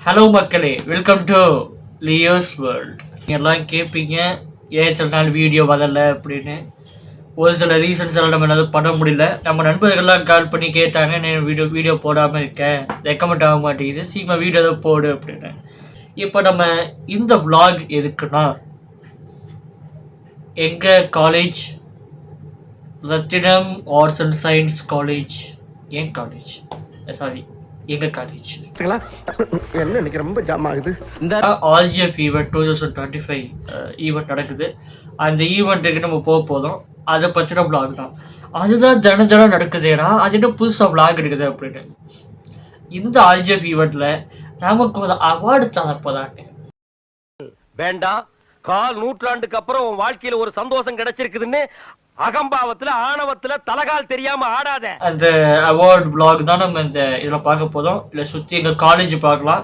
Hello மக்களே, welcome to Leo's world. எல்லாம் கேட்பீங்க ஏன் சில நாள் வீடியோ வரல அப்படின்னு. ஒரு சில ரீசன்ஸ் எல்லாம் நம்ம எதாவது பண்ண முடியல. நம்ம நண்பர்கள்லாம் கால் பண்ணி கேட்டாங்க, நான் வீடியோ போடாமல் இருக்கேன், ரெக்கமெண்ட் ஆக மாட்டேங்குது, சீக்கிரம் வீடியோ தான் போடு அப்படின்னு. இப்போ நம்ம இந்த vlog எதுக்குன்னா, எங்கள் college Rathinam arts and science college, எங்கள் காலேஜ் என்ன இன்னைக்கு ரொம்ப ஜாம் ஆகுது. இந்த ஆர்ஜிஎஃப் ஈவெண்ட் 2025 ஈவெண்ட் நடக்குது. அந்த ஈவெண்ட்டுக்கு நம்ம போக போதும். அதை பற்றின vlog தான். அதுதான் தினம் நடக்குதுன்னா அது என்ன புதுசாக vlog இருக்குது அப்படின்னு. இந்த ஆர்ஜிஎஃப் ஈவெண்ட்டில் நமக்கு ஒரு அவார்டு தரப்போதாங்க. வேண்டாம், கால் நூற்றாண்டுக்கு அப்புறம் உன் வாழ்க்கையில ஒரு சந்தோஷம் கிடைச்சிருக்குதுன்னு அகம்பாவத்துல ஆணவத்துல தலகால் தெரியாம ஆடாத. அந்த அவார்டு vlog தான் நம்ம இந்த இதில் பார்க்க போதும். இல்லை சுற்றி எங்கள் காலேஜ் பார்க்கலாம்.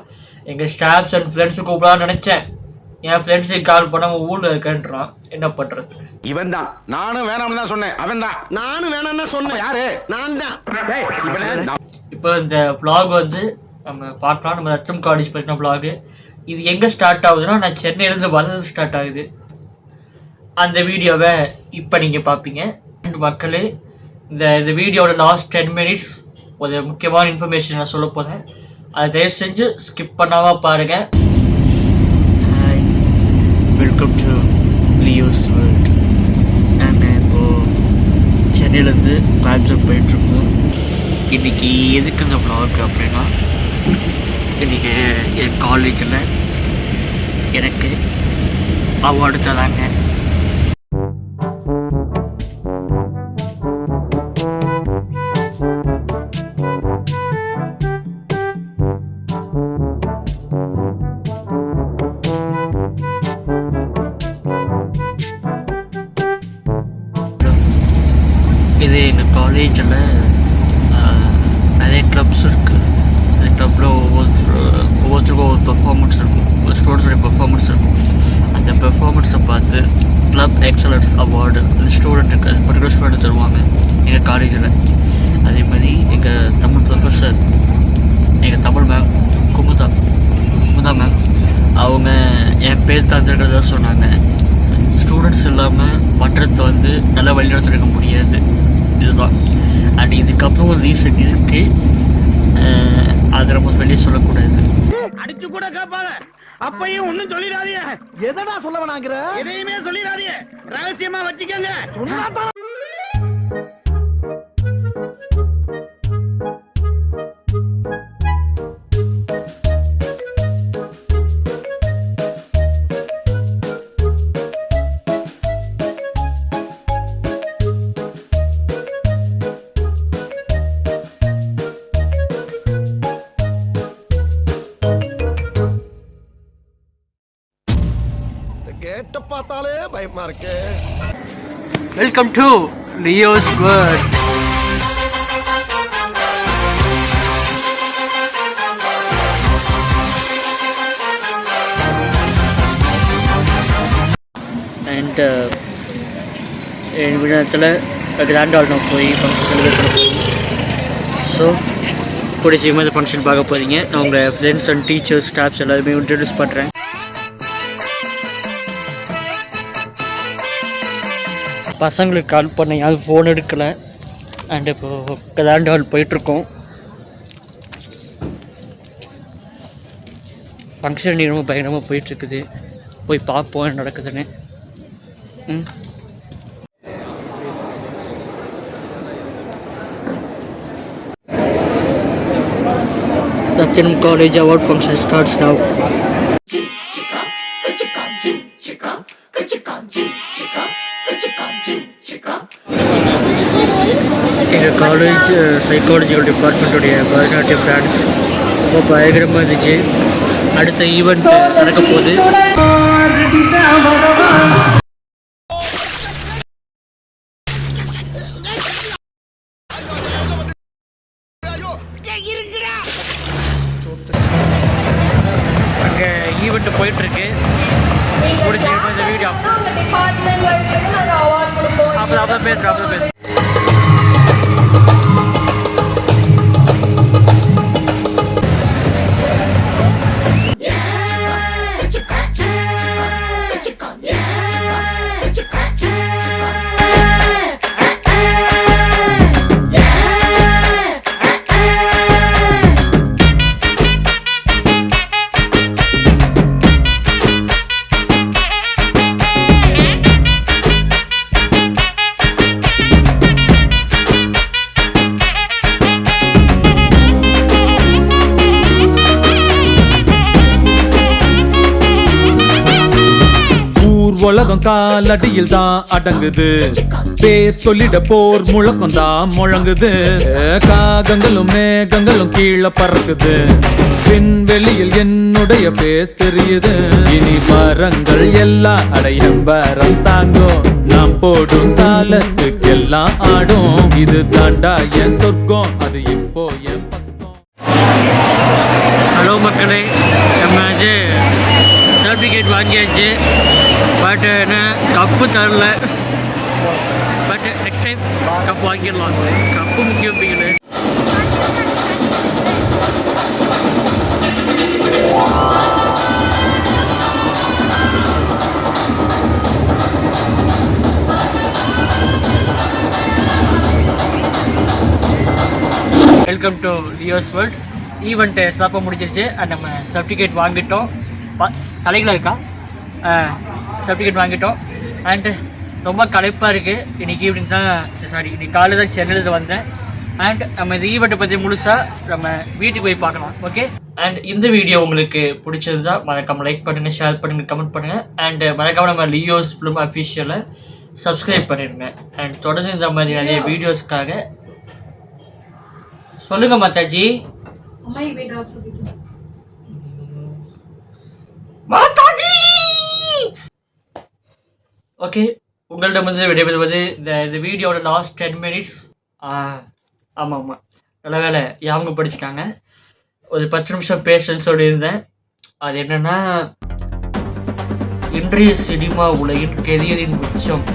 எங்கள் ஸ்டாஃப்ஸ் அண்ட் ஃப்ரெண்ட்ஸு கூப்பிடலான்னு நினச்சேன். என் ஃப்ரெண்ட்ஸுக்கு கால் பண்ணாமல் ஊரில் இருக்கேன்றான். என்ன பண்ணுறது? இவன் தான். நானும் வேணாம்னு தான் சொன்னேன். அவன் தான். நானும் வேணாம்னு சொன்னேன். யாரு? நான் தான். இப்போ இந்த vlog வந்து நம்ம பார்க்கலாம். நம்ம ரத்தம் காலேஜ் பற்றின vlog. இது எங்கே ஸ்டார்ட் ஆகுதுன்னா, நான் சென்னையிலேருந்து வர்றது ஸ்டார்ட் ஆகுது. அந்த வீடியோவை இப்போ நீங்கள் பார்ப்பீங்க. மக்களே, இந்த வீடியோட லாஸ்ட் 10 minutes ஒரு முக்கியமான இன்ஃபர்மேஷன் நான் சொல்ல போகிறேன். அதை தயவு செஞ்சு ஸ்கிப் பண்ணாமல் பாருங்கள். Welcome to Leo's world. நாங்கள் இப்போது சென்னையிலேருந்து கோயம்புத்தூர் போயிட்டுருக்கோம். இன்றைக்கி எதுக்கு இந்த vlog அப்படின்னா, இன்றைக்கி என் காலேஜில் எனக்கு அவார்டு தராங்க. இது எங்கள் காலேஜில் நிறைய க்ளப்ஸ் இருக்குது. அந்த க்ளப்பில் ஒவ்வொருத்தருக்கும் ஒரு பெர்ஃபார்மன்ஸ் இருக்கும், ஒரு ஸ்டூடெண்ட்ஸோடைய பெர்ஃபார்மன்ஸ் இருக்கும். அந்த பெர்ஃபார்மன்ஸை பார்த்து க்ளப் எக்ஸலன்ஸ் அவார்டு அந்த ஸ்டூடெண்ட்டுக்கு, அது பர்டிகுலர் ஸ்டூடெண்ட் தருவாங்க எங்கள் காலேஜில். அதே மாதிரி எங்கள் தமிழ் ப்ரொஃபஸர், எங்கள் தமிழ் மேம் குமுதா மேம், அவங்க என் பேர் தந்துருக்கிறதா சொன்னாங்க. ஸ்டூடெண்ட்ஸ் இல்லாமல் மற்றத்தை வந்து நல்லா வழிநடத்திருக்க முடியாது. இதுதான். அண்ட் இதுக்கப்புறம் ஒரு ரீசன் இருக்குது, அதை நம்ம வெளியே சொல்லக்கூடாது. அடிச்சு கூட கேட்பாங்க, அப்பையும் ஒண்ணும் சொல்லிடாதீங்க. எதடா சொல்ல வேணாங்கிற? எதையுமே சொல்லிடாதீங்க, ரகசியமா வச்சுக்கங்க. சொன்னா கேட்ட பார்த்தாலே பயமா இருக்கு. Welcome to Leo's world. And என் விடத்தில் கிராண்ட் ஹால் நான் போய் ஃபங்க்ஷன் செலிப்ரேட் பண்ண போகிறோம். ஸோ கூட சீக்கிரமாக இந்த ஃபங்க்ஷன் பார்க்க போகிறீங்க. நான் உங்கள் ஃப்ரெண்ட்ஸ் அண்ட் டீச்சர்ஸ் ஸ்டாஃப்ஸ் எல்லாருமே இன்ட்ரடியூஸ் பண்ணுறேன். பசங்களுக்கு கால் பண்ண யாரும் ஃபோன் எடுக்கலை. அண்ட் இப்போது கிராண்ட் ஹால் போயிட்டுருக்கோம். ஃபங்க்ஷன் ரொம்ப பயங்கரமாக போயிட்டுருக்குது. போய் பார்ப்போம் என்ன நடக்குதுன்னு. Ratinam College award function starts now. எங்கள் காலேஜ் சைக்காலஜிக்கல் டிபார்ட்மெண்ட்டுடைய பரதநாட்டியம் டான்ஸ் ரொம்ப பயங்கரமாக இருந்துச்சு. அடுத்த ஈவெண்ட் நடக்க போகுது. அங்கே ஈவெண்ட் போயிட்டுருக்கு. இந்த வீடியோ அப்புறம் பேசுகிறேன். உலகம் காலடியில் தான் அடங்குது. பேர் சொல்லிட போர் முழக்கம் தான் முழங்குது. காகங்களும் மேகங்களும் கீழே பறக்குது. விண்வெளியில் என்னுடைய பேஸ் தெரியுது. இனி மரங்கள் எல்லாம் அடையம்பரம் தாங்கும். நாம் போடும் காலத்துக்கெல்லாம் ஆடும். இது தாண்டா என் சொர்க்கம், அது இப்போ என் பக்கம். ஹலோ மக்களே, நம்ம சர்டிஃபிகேட் வாங்கியாச்சு. பட் என்ன கப்பு தரல. பட் நெக்ஸ்ட் டைம் கப்பு வாங்கிடலாம். கப்பு முக்கியம் பிடிக்கல. Welcome to Leo's world. Event சிறப்பாக முடிஞ்சிருச்சு. அண்ட் நம்ம சர்டிஃபிகேட் வாங்கிட்டோம். தலைகளாக இருக்கா? சர்டிஃபிகேட் வாங்கிட்டோம். அண்டு ரொம்ப களைப்பாக இருக்குது. இன்றைக்கி ஈவினிங் தான், இன்னைக்கு காலையில் தான் சென்னையில் வந்தேன். அண்ட் நம்ம இந்த ஈவெண்ட்டை பற்றி முழுசாக நம்ம வீட்டுக்கு போய் பார்க்கலாம். ஓகே. அண்ட் இந்த வீடியோ உங்களுக்கு பிடிச்சிருந்தா மறக்காமல் லைக் பண்ணுங்கள், ஷேர் பண்ணுங்கள், கமெண்ட் பண்ணுங்கள். அண்டு மறக்காமல் நம்ம லியோஸ் ஃபிலிம் அஃபிஷியலை சப்ஸ்கிரைப் பண்ணிடுங்க. அண்ட் தொடர்ந்து இந்த மாதிரி நிறைய வீடியோஸ்க்காக சொல்லுங்க மாதாஜி. மாதாஜி ஓகே. உங்கள்கிட்ட வந்து விடைபெறுவது இந்த வீடியோட லாஸ்ட் 10 minutes. ஆமாம், நல்ல வேலை யாங்க படிச்சுட்டாங்க. ஒரு 10 நிமிஷம் பேசுன்னு சொல்லியிருந்தேன். அது என்னென்னா, இன்றைய சினிமா உலகின் கெரியரின் உச்சம்.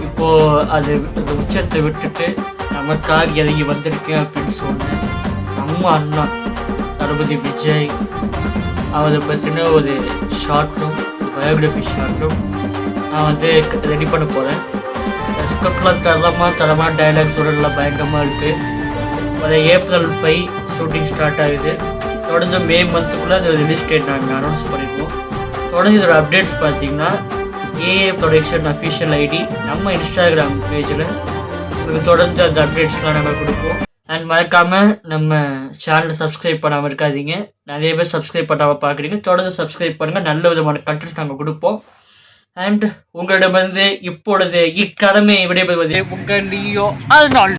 இப்போது அது உச்சத்தை விட்டுட்டு நமக்காக இறங்கி வந்திருக்கேன் அப்படின்னு சொன்னேன். நம்ம அண்ணா தளபதி விஜய் அவரை பற்றின ஒரு ஷார்ட்டும் பயோகிராஃபி ஷார்ட்டும் நான் வந்து ரெடி பண்ண போகிறேன். ஸ்கிரிப்ட்லாம் தரமான டைலாக்ஸோட நல்லா பயங்கரமாக இருக்குது. ஒரு April 5 ஷூட்டிங் ஸ்டார்ட் ஆகுது. தொடர்ந்து May மந்த்துக்குள்ளே அது ரிலீஸ் டேட் நாங்கள் அனௌன்ஸ் பண்ணிடுவோம். தொடர்ந்து இதோட அப்டேட்ஸ் பார்த்தீங்கன்னா AA ப்ரொடக்ஷன் அஃபிஷியல் ஐடி நம்ம இன்ஸ்டாகிராம் பேஜில் உங்களுக்கு தொடர்ந்து அந்த அப்டேட்ஸ்லாம் நாங்கள் கொடுப்போம். அண்ட் மறக்காமல் நம்ம சேனலை சப்ஸ்கிரைப் பண்ணாமல் இருக்காதீங்க. நிறைய பேர் சப்ஸ்கிரைப் பண்ணாமல் பார்க்குறீங்க. தொடர்ந்து சப்ஸ்கிரைப் பண்ணுங்கள். நல்ல விதமான கண்டென்ட்ஸ் நாங்கள் கொடுப்போம். அண்ட் உங்களிடமிருந்து இப்பொழுது இக்கடமை விடைபெறுவது உங்கள் லியோ. அதனால்